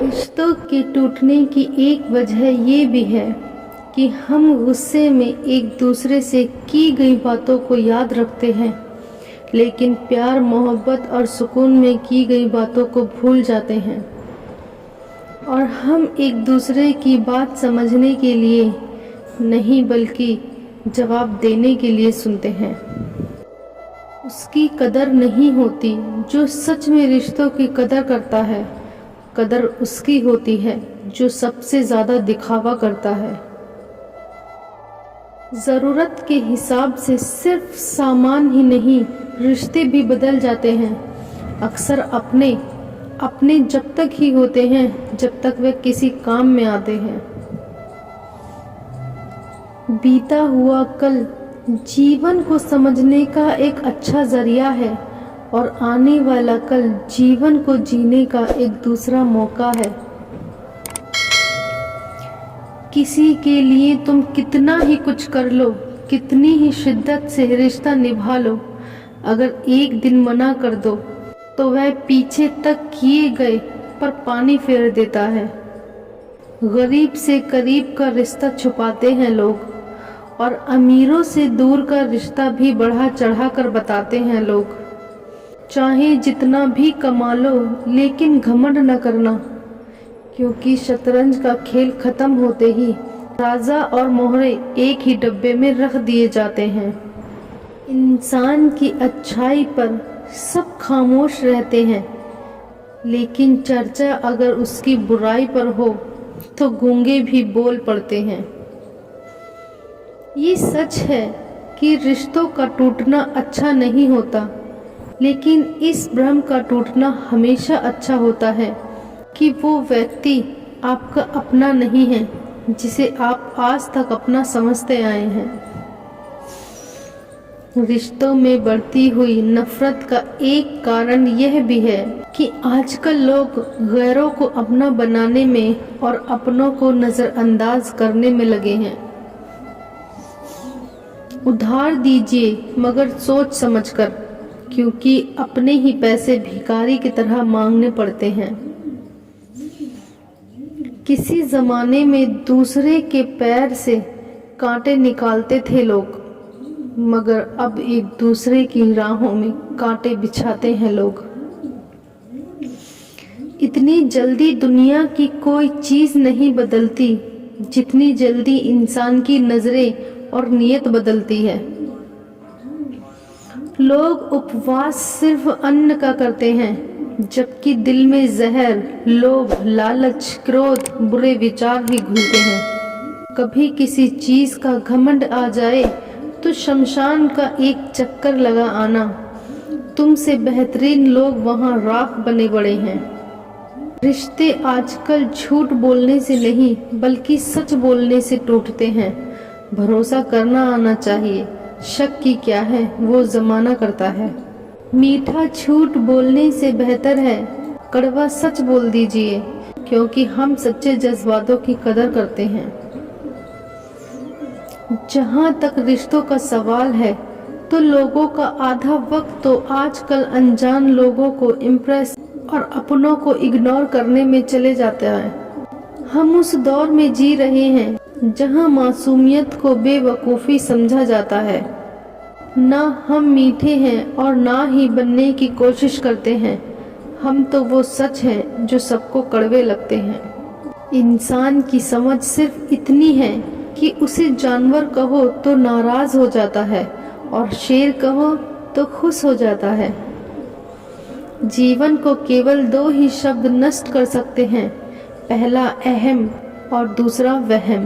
रिश्तों के टूटने की एक वजह ये भी है कि हम गुस्से में एक दूसरे से की गई बातों को याद रखते हैं, लेकिन प्यार, मोहब्बत और सुकून में की गई बातों को भूल जाते हैं। और हम एक दूसरे की बात समझने के लिए नहीं बल्कि जवाब देने के लिए सुनते हैं। उसकी कदर नहीं होती जो सच में रिश्तों की कदर करता है। कदर उसकी होती है जो सबसे ज़्यादा दिखावा करता है। ज़रूरत के हिसाब से सिर्फ सामान ही नहीं, रिश्ते भी बदल जाते हैं। अक्सर अपने जब तक ही होते हैं जब तक वे किसी काम में आते हैं। बीता हुआ कल जीवन को समझने का एक अच्छा जरिया है और आने वाला कल जीवन को जीने का एक दूसरा मौका है। किसी के लिए तुम कितना ही कुछ कर लो, कितनी ही शिद्दत से रिश्ता निभा लो, अगर एक दिन मना कर दो तो वह पीछे तक किए गए पर पानी फेर देता है। गरीब से करीब का रिश्ता छुपाते हैं लोग और अमीरों से दूर का रिश्ता भी बढ़ा चढ़ा कर बताते हैं लोग। चाहे जितना भी कमा लो लेकिन घमंड न करना, क्योंकि शतरंज का खेल खत्म होते ही राजा और मोहरे एक ही डब्बे में रख दिए जाते हैं। इंसान की अच्छाई पर सब खामोश रहते हैं, लेकिन चर्चा अगर उसकी बुराई पर हो तो गूंगे भी बोल पड़ते हैं। ये सच है कि रिश्तों का टूटना अच्छा नहीं होता, लेकिन इस भ्रम का टूटना हमेशा अच्छा होता है कि वो व्यक्ति आपका अपना नहीं है जिसे आप आज तक अपना समझते आए हैं। रिश्तों में बढ़ती हुई नफरत का एक कारण यह भी है कि आजकल लोग गैरों को अपना बनाने में और अपनों को नज़रअंदाज करने में लगे हैं। उधार दीजिए मगर सोच समझकर, क्योंकि अपने ही पैसे भिखारी की तरह मांगने पड़ते हैं। किसी जमाने में दूसरे के पैर से कांटे निकालते थे लोग, मगर अब एक दूसरे की राहों में कांटे बिछाते हैं लोग। इतनी जल्दी दुनिया की कोई चीज़ नहीं बदलती जितनी जल्दी इंसान की नज़रें और नीयत बदलती है। लोग उपवास सिर्फ अन्न का करते हैं, जबकि दिल में जहर, लोभ, लालच, क्रोध, बुरे विचार ही घुलते हैं। कभी किसी चीज़ का घमंड आ जाए तो शमशान का एक चक्कर लगा आना। तुमसे बेहतरीन लोग वहाँ राख बने पड़े हैं। रिश्ते आजकल झूठ बोलने से नहीं बल्कि सच बोलने से टूटते हैं। भरोसा करना आना चाहिए, शक की क्या है वो जमाना करता है। मीठा झूठ बोलने से बेहतर है कड़वा सच बोल दीजिए, क्योंकि हम सच्चे जज्बातों की कदर करते हैं। जहाँ तक रिश्तों का सवाल है तो लोगों का आधा वक्त तो आजकल अनजान लोगों को इम्प्रेस और अपनों को इग्नोर करने में चले जाता है। हम उस दौर में जी रहे हैं जहाँ मासूमियत को बेवकूफ़ी समझा जाता है। ना हम मीठे हैं और ना ही बनने की कोशिश करते हैं। हम तो वो सच हैं जो सबको कड़वे लगते हैं। इंसान की समझ सिर्फ इतनी है कि उसे जानवर कहो तो नाराज़ हो जाता है और शेर कहो तो खुश हो जाता है। जीवन को केवल दो ही शब्द नष्ट कर सकते हैं, पहला अहम और दूसरा वहम।